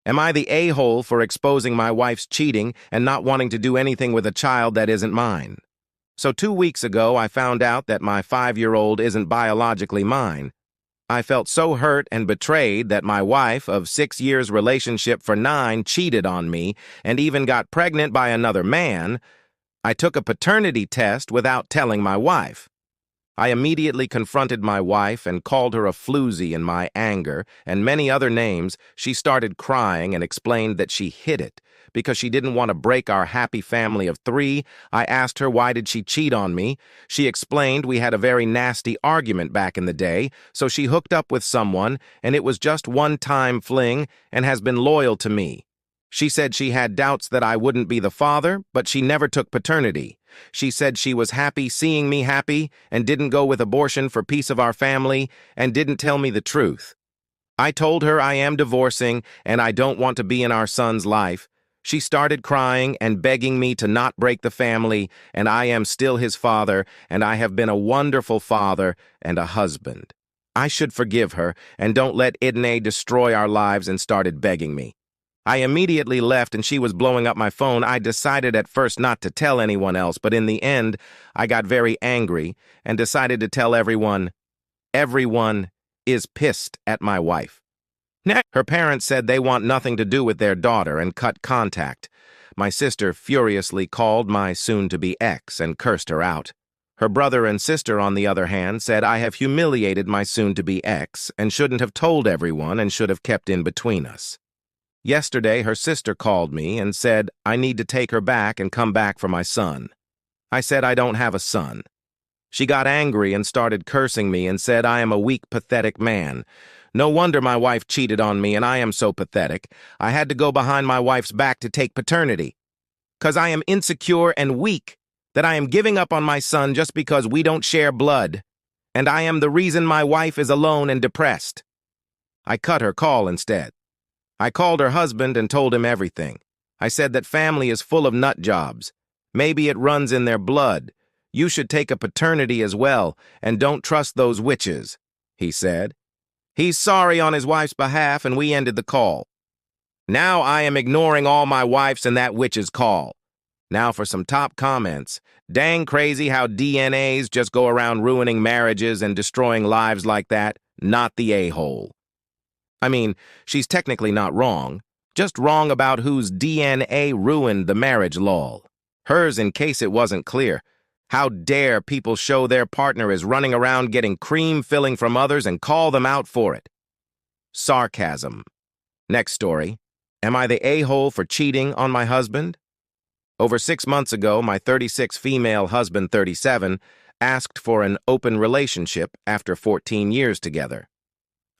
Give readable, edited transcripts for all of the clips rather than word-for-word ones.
Am I the a-hole for exposing my wife's cheating and not wanting to do anything with a child that isn't mine? So 2 weeks ago, I found out that my 5-year-old isn't biologically mine. I felt so hurt and betrayed that my wife, of 6 years relationship for 9, cheated on me and even got pregnant by another man. I took a paternity test without telling my wife. I immediately confronted my wife and called her a floozy in my anger and many other names. She started crying and explained that she hid it because she didn't want to break our happy family of 3. I asked her why did she cheat on me. She explained we had a very nasty argument back in the day, so she hooked up with someone and it was just one-time fling and has been loyal to me. She said she had doubts that I wouldn't be the father, but she never took paternity. She said she was happy seeing me happy and didn't go with abortion for peace of our family and didn't tell me the truth. I told her I am divorcing and I don't want to be in our son's life. She started crying and begging me to not break the family, and I am still his father, and I have been a wonderful father and a husband. I should forgive her and don't let Idne destroy our lives, and started begging me. I immediately left and she was blowing up my phone. I decided at first not to tell anyone else, but in the end, I got very angry and decided to tell everyone. Everyone is pissed at my wife. Her parents said they want nothing to do with their daughter and cut contact. My sister furiously called my soon-to-be ex and cursed her out. Her brother and sister, on the other hand, said I have humiliated my soon-to-be ex and shouldn't have told everyone and should have kept in between us. Yesterday, her sister called me and said I need to take her back and come back for my son. I said I don't have a son. She got angry and started cursing me and said I am a weak, pathetic man. No wonder my wife cheated on me and I am so pathetic. I had to go behind my wife's back to take paternity. 'Cause I am insecure and weak, that I am giving up on my son just because we don't share blood. And I am the reason my wife is alone and depressed. I cut her call instead. I called her husband and told him everything. I said that family is full of nut jobs. Maybe it runs in their blood. You should take a paternity as well, and don't trust those witches, he said. He's sorry on his wife's behalf, and we ended the call. Now I am ignoring all my wife's and that witch's call. Now for some top comments. Dang crazy how DNAs just go around ruining marriages and destroying lives like that. Not the a-hole. I mean, she's technically not wrong, just wrong about whose DNA ruined the marriage, lol. Hers, in case it wasn't clear. How dare people show their partner is running around getting cream filling from others and call them out for it. Sarcasm. Next story. Am I the a-hole for cheating on my husband? Over 6 months ago, my 36 female husband, 37, asked for an open relationship after 14 years together.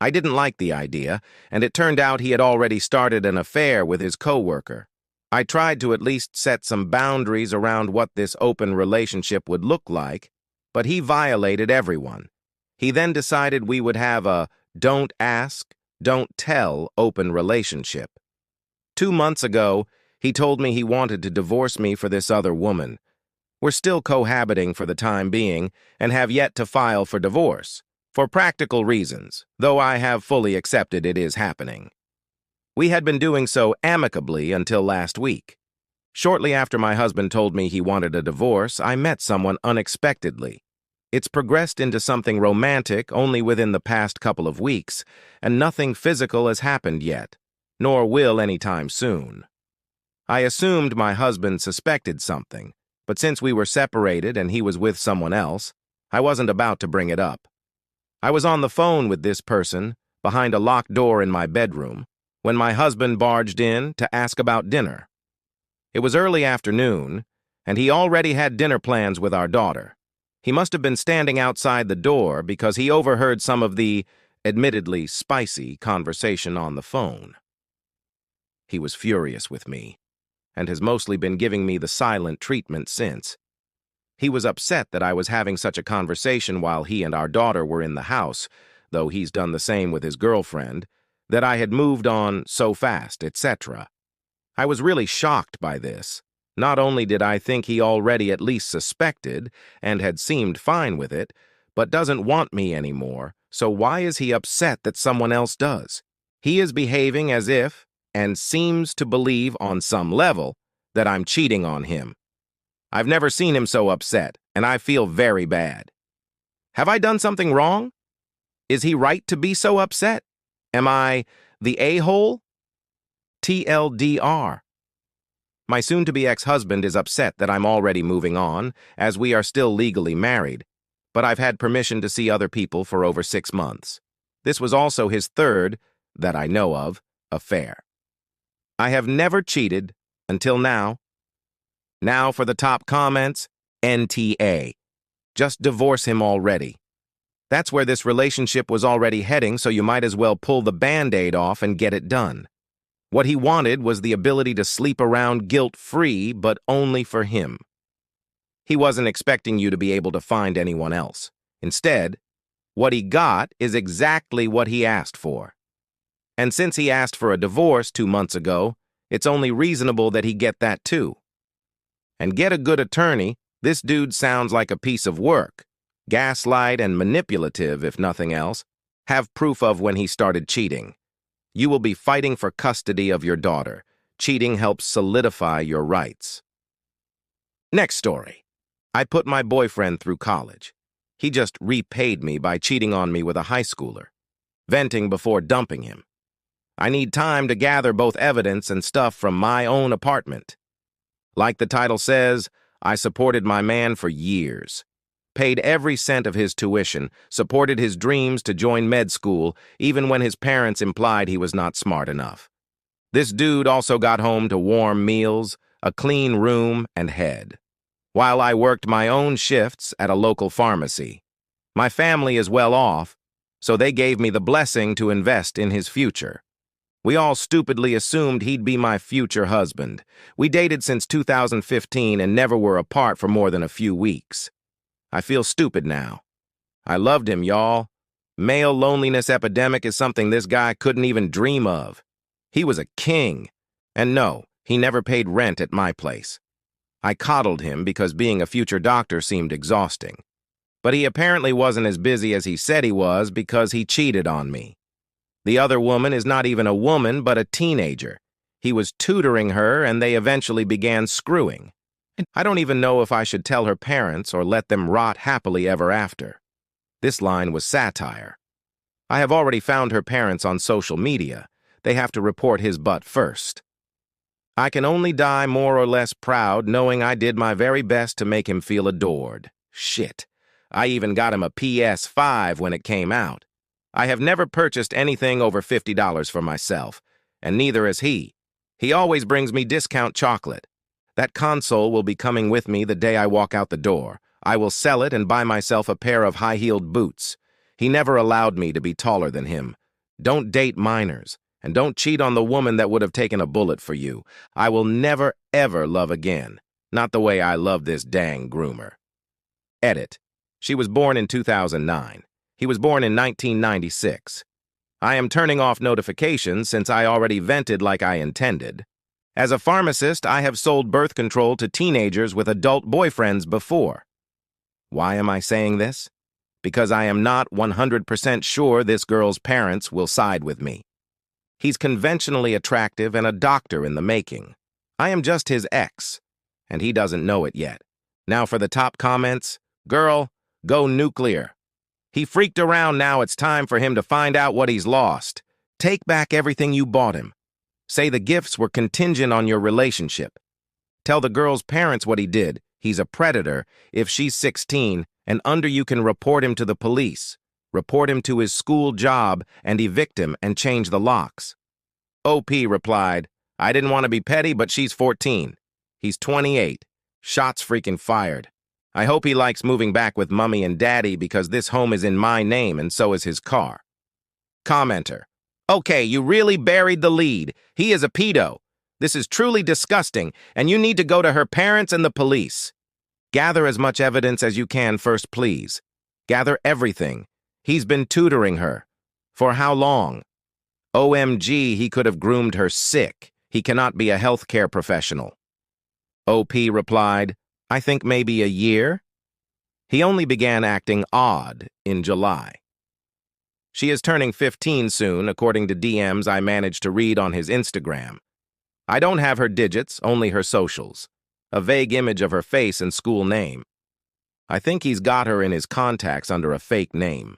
I didn't like the idea, and it turned out he had already started an affair with his coworker. I tried to at least set some boundaries around what this open relationship would look like, but he violated everyone. He then decided we would have a don't ask, don't tell open relationship. 2 months ago, he told me he wanted to divorce me for this other woman. We're still cohabiting for the time being and have yet to file for divorce. For practical reasons, though I have fully accepted it is happening. We had been doing so amicably until last week. Shortly after my husband told me he wanted a divorce, I met someone unexpectedly. It's progressed into something romantic only within the past couple of weeks, and nothing physical has happened yet, nor will anytime soon. I assumed my husband suspected something, but since we were separated and he was with someone else, I wasn't about to bring it up. I was on the phone with this person, behind a locked door in my bedroom, when my husband barged in to ask about dinner. It was early afternoon, and he already had dinner plans with our daughter. He must have been standing outside the door because he overheard some of the, admittedly spicy, conversation on the phone. He was furious with me, and has mostly been giving me the silent treatment since. He was upset that I was having such a conversation while he and our daughter were in the house, though he's done the same with his girlfriend, that I had moved on so fast, etc. I was really shocked by this. Not only did I think he already at least suspected and had seemed fine with it, but doesn't want me anymore, so why is he upset that someone else does? He is behaving as if, and seems to believe on some level that I'm cheating on him. I've never seen him so upset, and I feel very bad. Have I done something wrong? Is he right to be so upset? Am I the a-hole? TLDR. My soon-to-be ex-husband is upset that I'm already moving on, as we are still legally married, but I've had permission to see other people for over 6 months. This was also his third, that I know of, affair. I have never cheated until now. Now for the top comments, NTA. Just divorce him already. That's where this relationship was already heading, so you might as well pull the Band-Aid off and get it done. What he wanted was the ability to sleep around guilt-free, but only for him. He wasn't expecting you to be able to find anyone else. Instead, what he got is exactly what he asked for. And since he asked for a divorce 2 months ago, it's only reasonable that he get that too. And get a good attorney. This dude sounds like a piece of work. Gaslight and manipulative, if nothing else. Have proof of when he started cheating. You will be fighting for custody of your daughter. Cheating helps solidify your rights. Next story. I put my boyfriend through college. He just repaid me by cheating on me with a high schooler. Venting before dumping him. I need time to gather both evidence and stuff from my own apartment. Like the title says, I supported my man for years. Paid every cent of his tuition, supported his dreams to join med school, even when his parents implied he was not smart enough. This dude also got home to warm meals, a clean room, and head. While I worked my own shifts at a local pharmacy. My family is well off, so they gave me the blessing to invest in his future. We all stupidly assumed he'd be my future husband. We dated since 2015 and never were apart for more than a few weeks. I feel stupid now. I loved him, y'all. Male loneliness epidemic is something this guy couldn't even dream of. He was a king. And no, he never paid rent at my place. I coddled him because being a future doctor seemed exhausting. But he apparently wasn't as busy as he said he was because he cheated on me. The other woman is not even a woman, but a teenager. He was tutoring her, and they eventually began screwing. I don't even know if I should tell her parents or let them rot happily ever after. This line was satire. I have already found her parents on social media. They have to report his butt first. I can only die more or less proud knowing I did my very best to make him feel adored. Shit. I even got him a PS5 when it came out. I have never purchased anything over $50 for myself, and neither has he. He always brings me discount chocolate. That console will be coming with me the day I walk out the door. I will sell it and buy myself a pair of high-heeled boots. He never allowed me to be taller than him. Don't date minors, and don't cheat on the woman that would have taken a bullet for you. I will never, ever love again. Not the way I love this dang groomer. Edit. She was born in 2009. He was born in 1996. I am turning off notifications since I already vented like I intended. As a pharmacist, I have sold birth control to teenagers with adult boyfriends before. Why am I saying this? Because I am not 100% sure this girl's parents will side with me. He's conventionally attractive and a doctor in the making. I am just his ex, and he doesn't know it yet. Now for the top comments. Girl, go nuclear. He freaked around, now it's time for him to find out what he's lost. Take back everything you bought him. Say the gifts were contingent on your relationship. Tell the girl's parents what he did. He's a predator. If she's 16 and under, you can report him to the police. Report him to his school job and evict him and change the locks. OP replied, I didn't want to be petty, but she's 14. He's 28. Shots freaking fired. I hope he likes moving back with mommy and daddy because this home is in my name and so is his car. Commenter. Okay, you really buried the lead. He is a pedo. This is truly disgusting, and you need to go to her parents and the police. Gather as much evidence as you can first, please. Gather everything. He's been tutoring her. For how long? OMG, he could have groomed her sick. He cannot be a healthcare professional. OP replied, I think maybe a year. He only began acting odd in July. She is turning 15 soon, according to DMs I managed to read on his Instagram. I don't have her digits, only her socials. A vague image of her face and school name. I think he's got her in his contacts under a fake name.